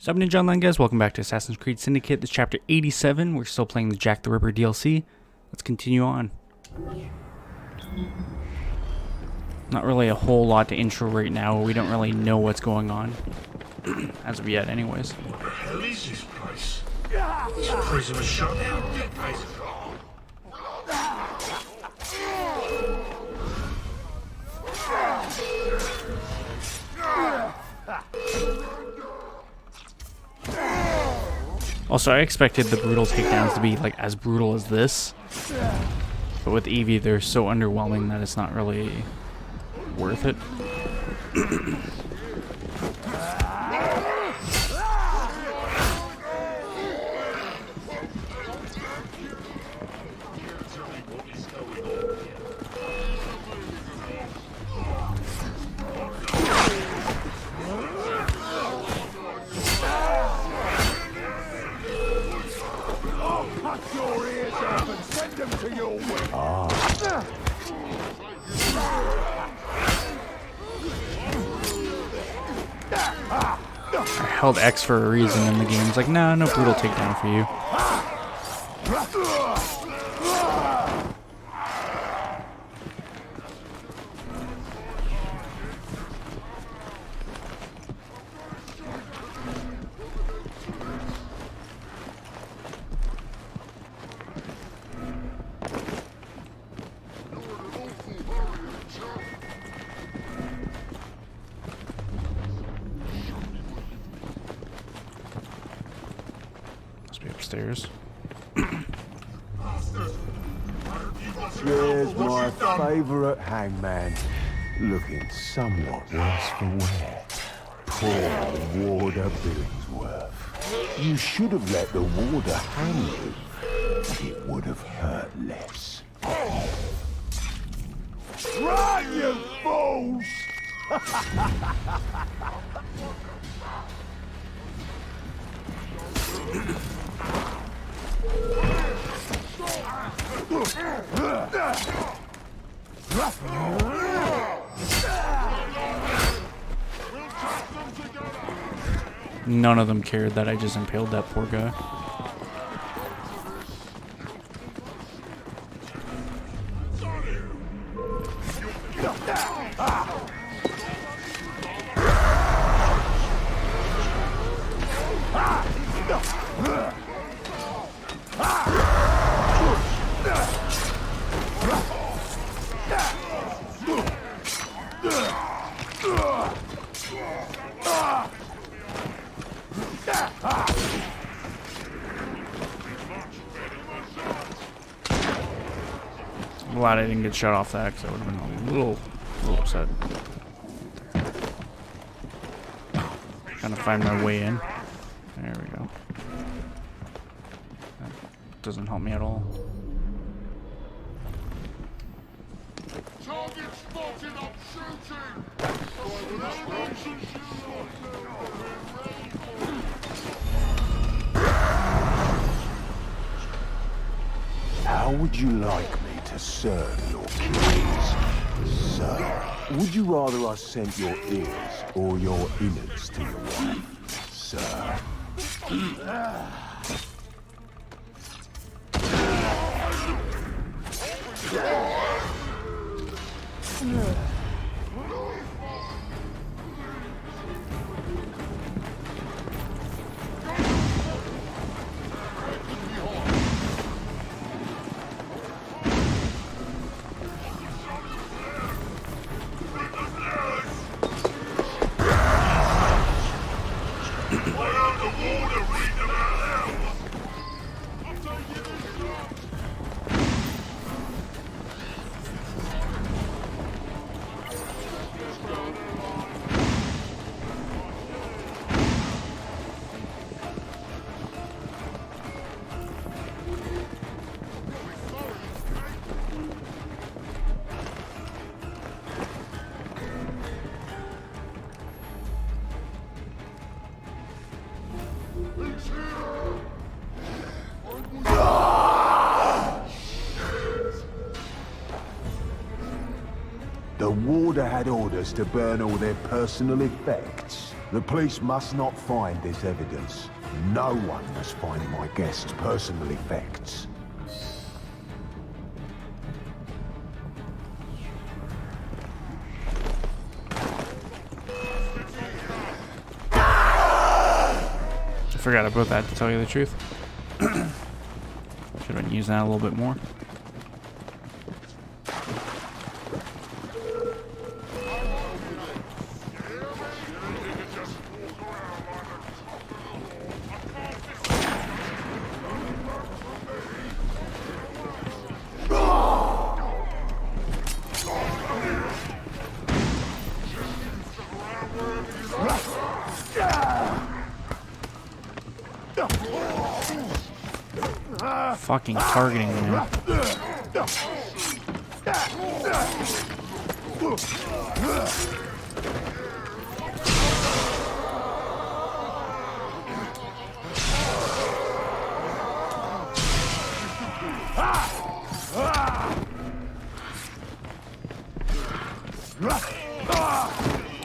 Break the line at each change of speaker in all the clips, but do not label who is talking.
What's up, Ninja Online guys? Welcome back to Assassin's Creed Syndicate. This is chapter 87. We're still playing the Jack the Ripper DLC. Let's continue on. Not really a whole lot to intro right now. We don't really know what's going on. As of yet, anyways.
What the hell is this place? This prison was shut down.
Also, I expected the brutal takedowns to be like as brutal as this, but with Evie, they're so underwhelming that it's not really worth it. I held X for a reason in the game. It's like, nah, no brutal takedown for you. Upstairs.
Here's my favourite hangman, looking somewhat worse for wear. Poor Warder Billingsworth. You should have let the warder hang you. It would have hurt less. Run, you fools!
None of them cared that I just impaled that poor guy. I'm glad I didn't get shot off that, because I would have been a little upset. Trying to find my way in. There we go. That doesn't help me at all.
Target spotted, I'm shooting!
How would you like me to serve your kidneys, sir? Would you rather I sent your ears or your innards to your wife, sir? The warder had orders to burn all their personal effects. The police must not find this evidence. No one must find my guest's personal effects.
I forgot about that, to tell you the truth. Should have been using that a little bit more. Fucking targeting me now.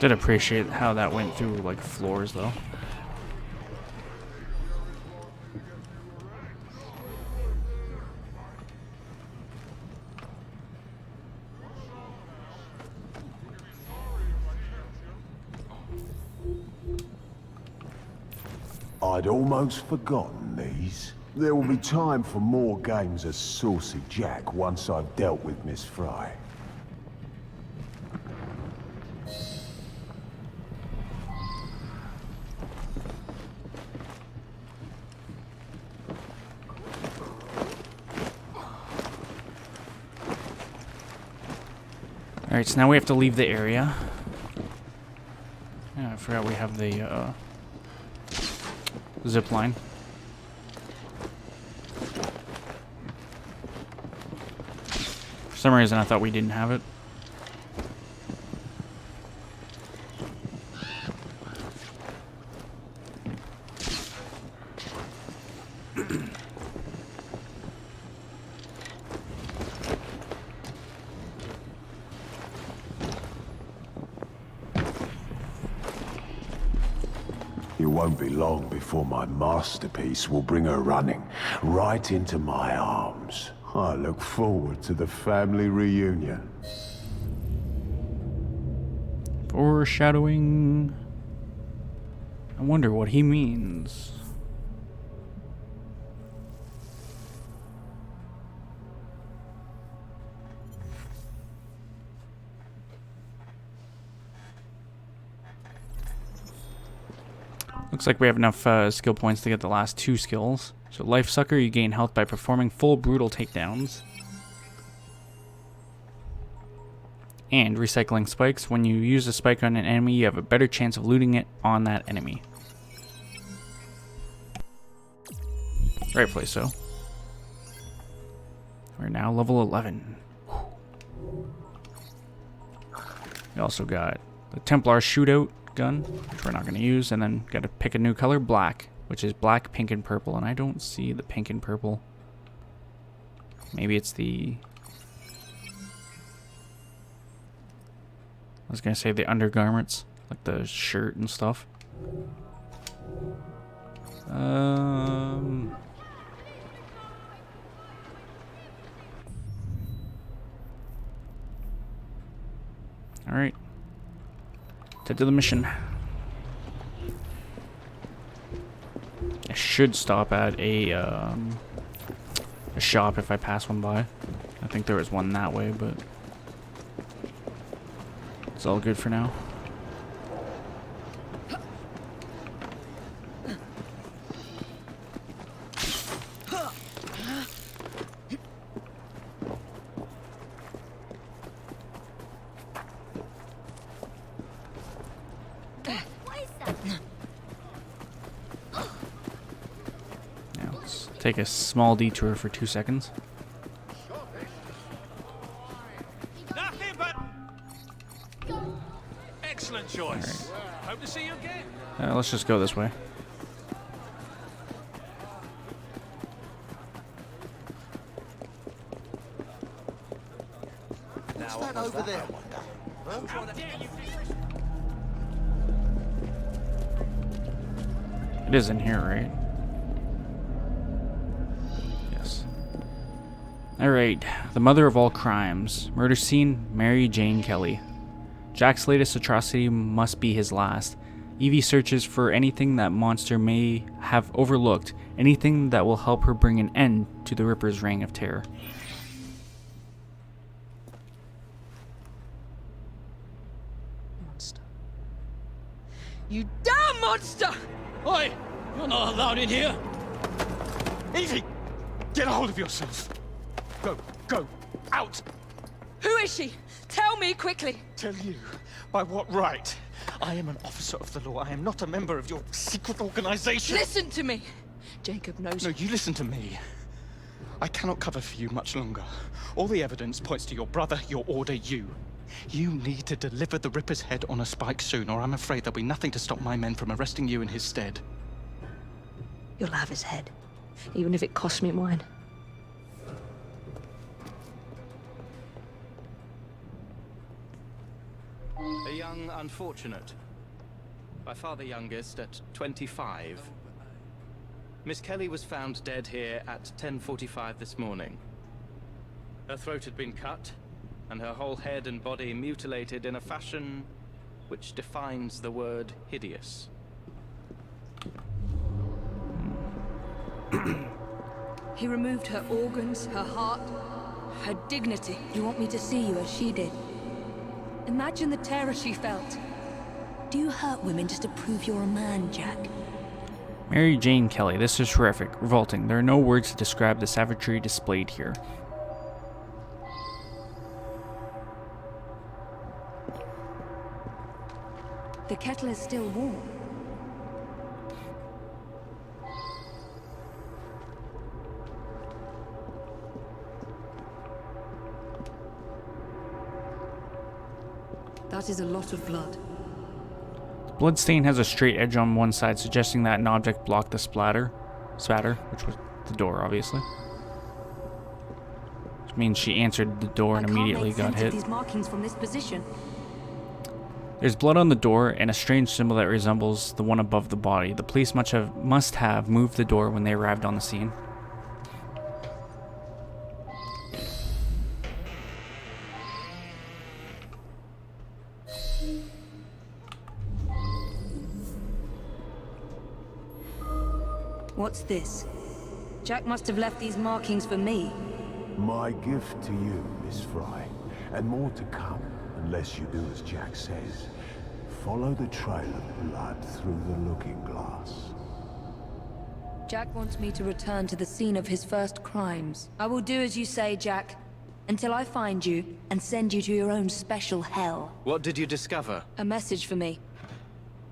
Did appreciate how that went through like floors though.
I'd almost forgotten these. There will be time for more games of Saucy Jack once I've dealt with Miss Fry.
Alright, so now we have to leave the area. Yeah, I forgot we have the zip line. For some reason I thought we didn't have it.
It won't be long before my masterpiece will bring her running right into my arms. I look forward to the family reunion.
Foreshadowing. I wonder what he means. Looks like we have enough skill points to get the last 2 skills. So Life Sucker, you gain health by performing full brutal takedowns. And Recycling Spikes, when you use a spike on an enemy, you have a better chance of looting it on that enemy. Rightfully so. We're now level 11. We also got the Templar Shootout gun, which we're not going to use, and then got to pick a new color, black, which is black, pink, and purple, and I don't see the pink and purple. Maybe it's the... I was going to say the undergarments, like the shirt and stuff. Alright. To do the mission. I should stop at a shop if I pass one by. I think there was one that way, but it's all good for now. Take a small detour for 2 seconds.
Nothing but excellent choice. Hope to see you again.
Let's just go this way.
What's that over there?
It is in here, right? Yes. Alright. The mother of all crimes. Murder scene, Mary Jane Kelly. Jack's latest atrocity must be his last. Evie searches for anything that monster may have overlooked, anything that will help her bring an end to the Ripper's reign of terror.
Monster. You damn monster!
Oi! You're not allowed in here!
Evie! Get a hold of yourself! Go! Out!
Who is she? Tell me quickly.
Tell you? By what right? I am an officer of the law. I am not a member of your secret organization.
Listen to me. Jacob knows.
No, you listen to me. I cannot cover for you much longer. All the evidence points to your brother, your order, you. You need to deliver the Ripper's head on a spike soon, or I'm afraid there'll be nothing to stop my men from arresting you in his stead.
You'll have his head, even if it costs me mine.
A young unfortunate. By far the youngest, at 25. Miss Kelly was found dead here at 10:45 this morning. Her throat had been cut, and her whole head and body mutilated in a fashion which defines the word hideous.
He removed her organs, her heart, her dignity. You want me to see you as she did? Imagine the terror she felt. Do you hurt women just to prove you're a man, Jack?
Mary Jane Kelly, this is horrific, revolting. There are no words to describe the savagery displayed here.
The kettle is still warm. That is a lot of blood.
The bloodstain has a straight edge on one side, suggesting that an object blocked the spatter, which was the door, obviously. Which means she answered the door and immediately got hit.
These markings from this position.
There's blood on the door and a strange symbol that resembles the one above the body. The police must have moved the door when they arrived on the scene.
What's this? Jack must have left these markings for me.
My gift to you, Miss Fry, and more to come, unless you do as Jack says. Follow the trail of blood through the looking glass.
Jack wants me to return to the scene of his first crimes. I will do as you say, Jack, until I find you and send you to your own special hell.
What did you discover?
A message for me.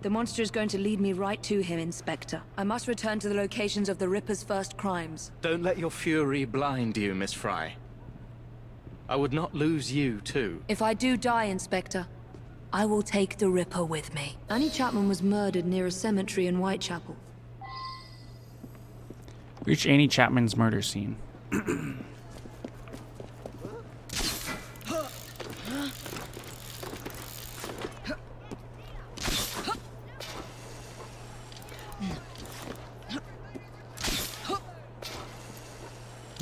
The monster is going to lead me right to him, Inspector. I must return to the locations of the Ripper's first crimes.
Don't let your fury blind you, Miss Fry. I would not lose you, too.
If I do die, Inspector, I will take the Ripper with me. Annie Chapman was murdered near a cemetery in Whitechapel.
Reach Annie Chapman's murder scene.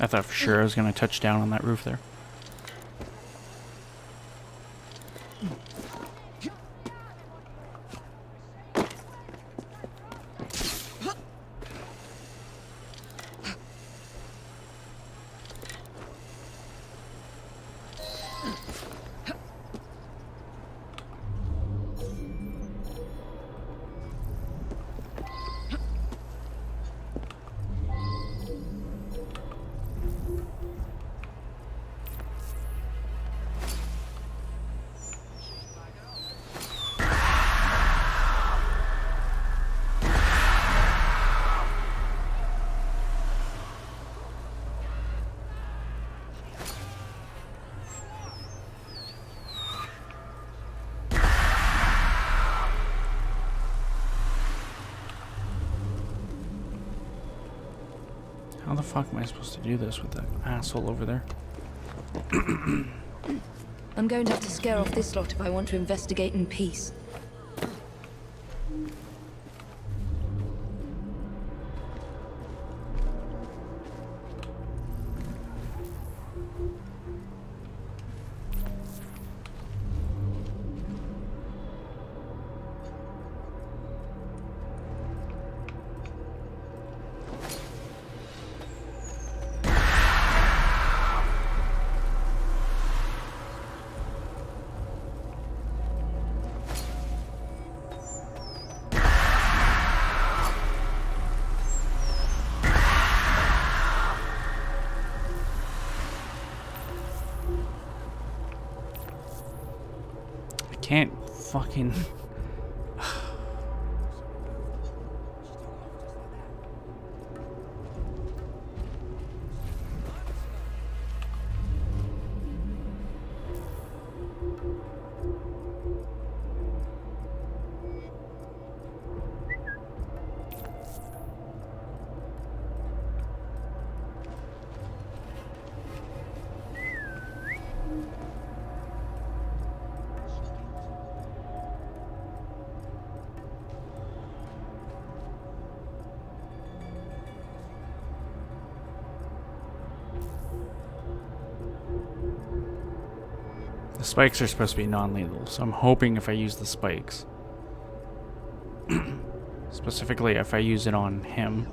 I thought for sure I was going to touch down on that roof there. How the fuck am I supposed to do this with that asshole over there?
I'm going to have to scare off this lot if I want to investigate in peace.
can't fucking... The spikes are supposed to be non-lethal, so I'm hoping if I use the spikes, specifically if I use it on him,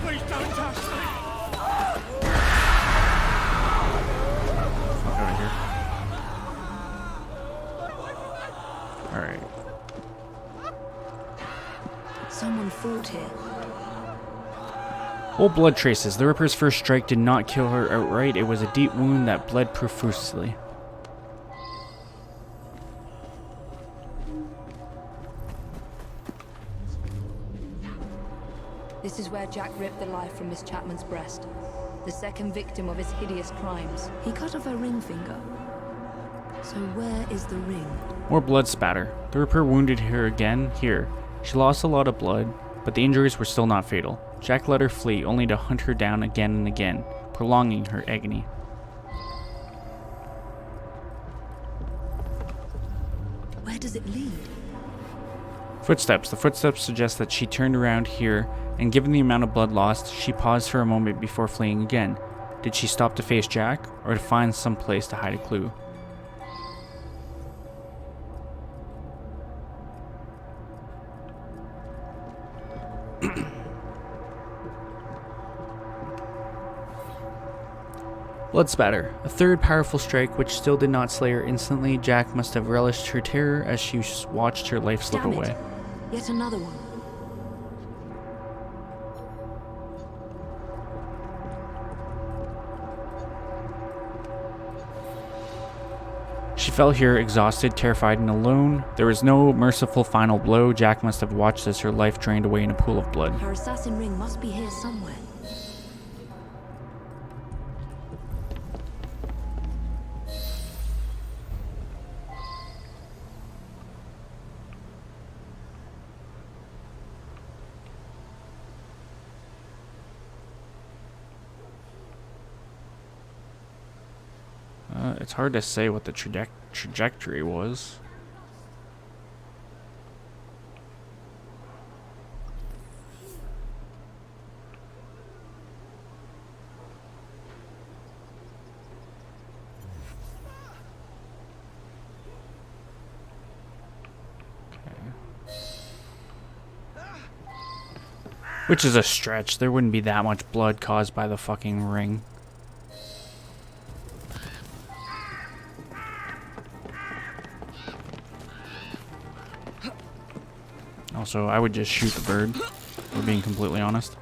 Please don't touch me!
fuck out of here. Alright.
Someone fought here.
Old blood traces. The Ripper's first strike did not kill her outright. It was a deep wound that bled profusely.
This is where Jack ripped the life from Miss Chapman's breast. The second victim of his hideous crimes. He cut off her ring finger. So where is the ring?
More blood spatter. The Ripper wounded her again here. She lost a lot of blood, but the injuries were still not fatal. Jack let her flee, only to hunt her down again and again, prolonging her agony.
Where does it lead?
Footsteps. The footsteps suggest that she turned around here, and given the amount of blood lost, she paused for a moment before fleeing again. Did she stop to face Jack, or to find some place to hide a clue? Blood spatter. A third powerful strike which still did not slay her instantly. Jack must have relished her terror as she watched her life slip
Damn it.
away.
Yet another one.
She fell here exhausted, terrified, and alone. There was no merciful final blow. Jack must have watched as her life drained away in a pool of blood.
Her assassin ring must be here somewhere.
It's hard to say what the trajectory was. Which is a stretch. There wouldn't be that much blood caused by the fucking ring. Also, I would just shoot the bird, if we're being completely honest.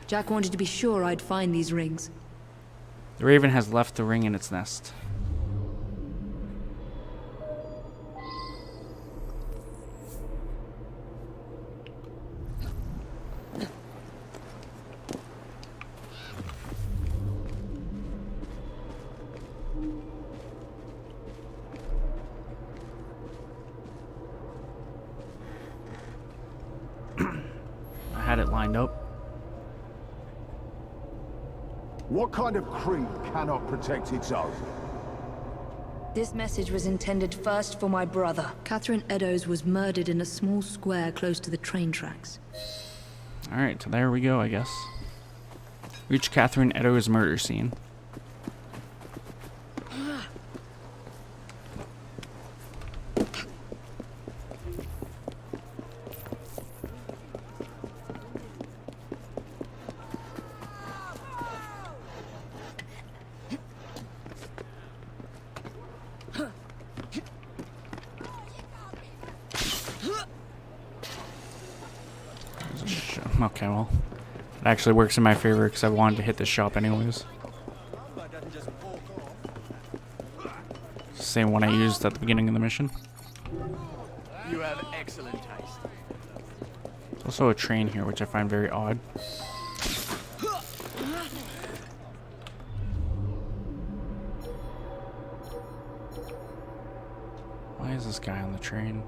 Jack wanted to be sure I'd find these rings.
The raven has left the ring in its nest. I had it lined up.
What kind of creep cannot protect its own?
This message was intended first for my brother. Catherine Eddowes was murdered in a small square close to the train tracks.
Alright, so there we go, I guess. Reach Catherine Eddowes' murder scene. Okay, well, it actually works in my favor because I wanted to hit this shop anyways. Same one I used at the beginning of the mission.
You have excellent taste.
There's also a train here, which I find very odd. Why is this guy on the train?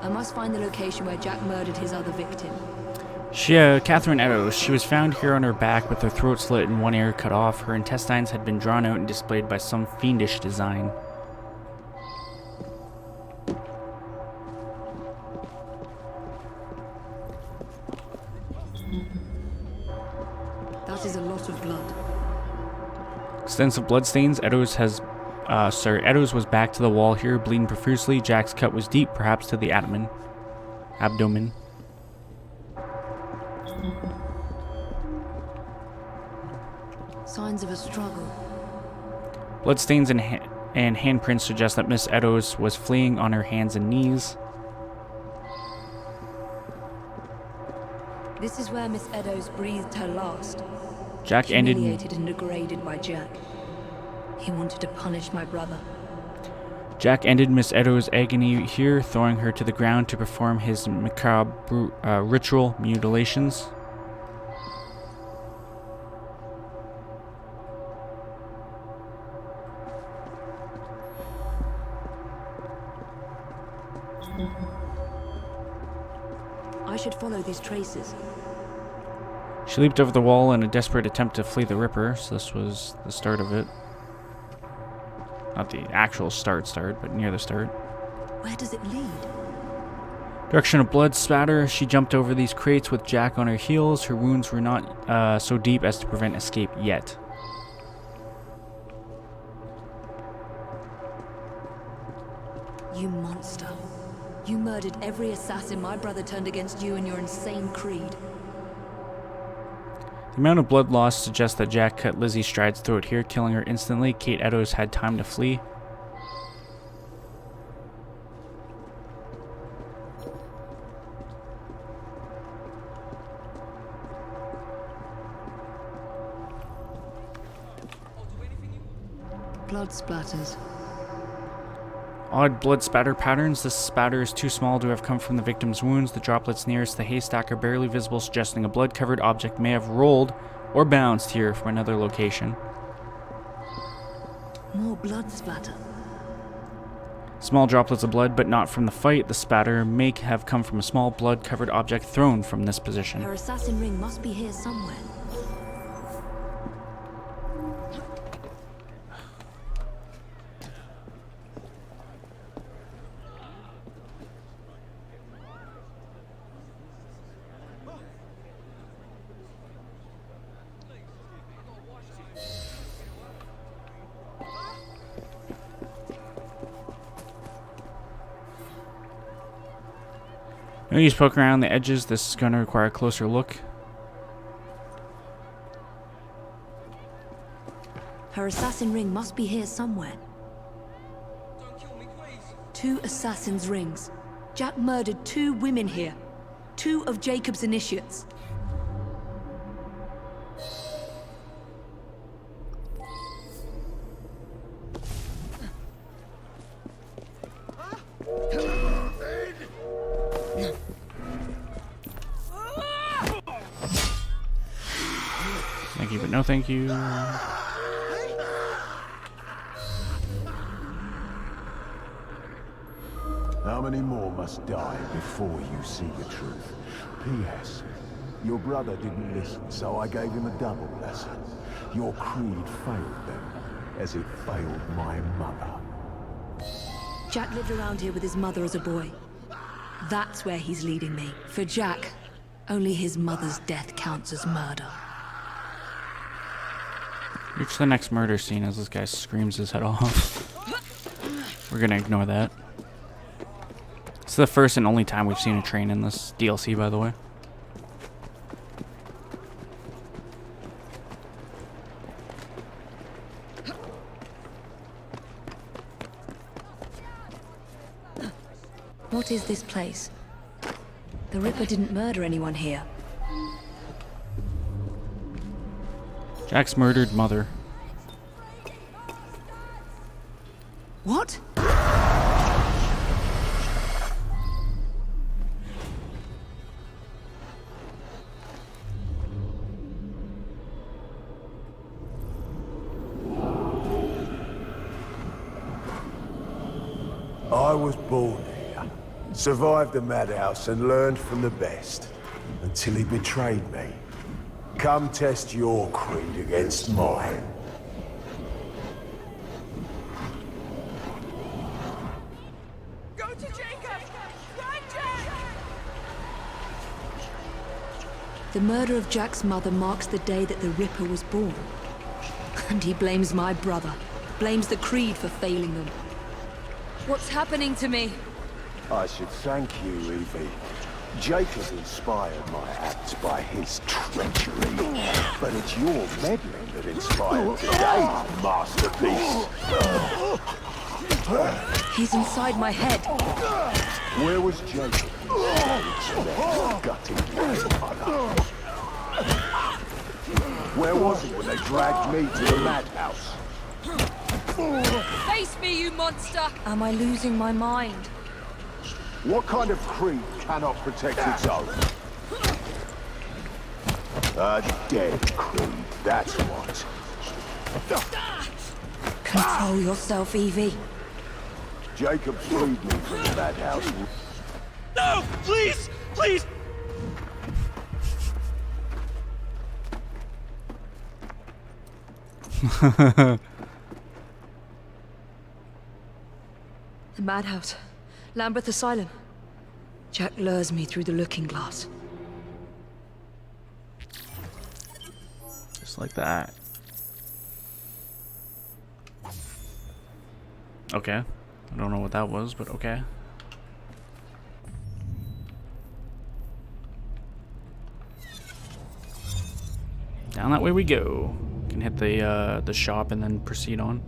I must find the location where Jack murdered his other victim.
Catherine Eddowes. She was found here on her back with her throat slit and one ear cut off. Her intestines had been drawn out and displayed by some fiendish design.
That is a lot of blood.
Extensive bloodstains. Eddowes was back to the wall here, bleeding profusely. Jack's cut was deep, perhaps to the abdomen.
Signs of a struggle.
Bloodstains and handprints suggest that Miss Eddowes was fleeing on her hands and knees.
This is where Miss Eddowes breathed her last.
Jack ended.
Humiliated and degraded by Jack. He wanted to punish my brother.
Jack ended Miss Eddowes' agony here, throwing her to the ground to perform his macabre ritual mutilations.
I should follow these traces.
She leaped over the wall in a desperate attempt to flee the Ripper, so this was the start of it. Not the actual start, but near the start.
Where does it lead?
Direction of blood spatter. She jumped over these crates with Jack on her heels. Her wounds were not so deep as to prevent escape yet.
You monster. You murdered every assassin my brother turned against you and your insane creed.
The amount of blood lost suggests that Jack cut Lizzie Stride's throat here, killing her instantly. Kate Eddowes had time to flee.
Blood splatters.
Odd blood spatter patterns. This spatter is too small to have come from the victim's wounds. The droplets nearest the haystack are barely visible, suggesting a blood-covered object may have rolled or bounced here from another location.
More blood splatter.
Small droplets of blood, but not from the fight. The spatter may have come from a small blood-covered object thrown from this position.
Her assassin ring must be here somewhere.
No use poking around the edges. This is going to require a closer look.
Her assassin ring must be here somewhere. Two assassin's rings. Jack murdered 2 women here. 2 of Jacob's initiates.
Thank you, but no thank you.
How many more must die before you see the truth? P.S. Your brother didn't listen, so I gave him a double lesson. Your creed failed them, as it failed my mother.
Jack lived around here with his mother as a boy. That's where he's leading me. For Jack, only his mother's death counts as murder.
Reach the next murder scene as this guy screams his head off. We're gonna ignore that. It's the first and only time we've seen a train in this DLC, by the way.
What is this place? The Ripper didn't murder anyone here.
Jack's murdered mother.
What?
I was born here, survived the madhouse and learned from the best, until he betrayed me. Come test your creed against mine.
Go to Jacob! Run, Jack!
The murder of Jack's mother marks the day that the Ripper was born. And he blames my brother. Blames the Creed for failing them. What's happening to me?
I should thank you, Evie. Jacob inspired my acts by his treachery, but it's your meddling that inspired today's masterpiece.
He's inside my head.
Where was Jacob? Gutting grandmother. Where was he when they dragged me to the madhouse?
Face me, you monster! Am I losing my mind?
What kind of creed cannot protect its own? A dead creed, that's what.
Control yourself, Evie.
Jacob freed me from the madhouse.
No! Please! Please!
The madhouse. Lambeth Asylum. Jack lures me through the looking glass.
Just like that. Okay. I don't know what that was, but okay. Down that way we go. Can hit the shop and then proceed on.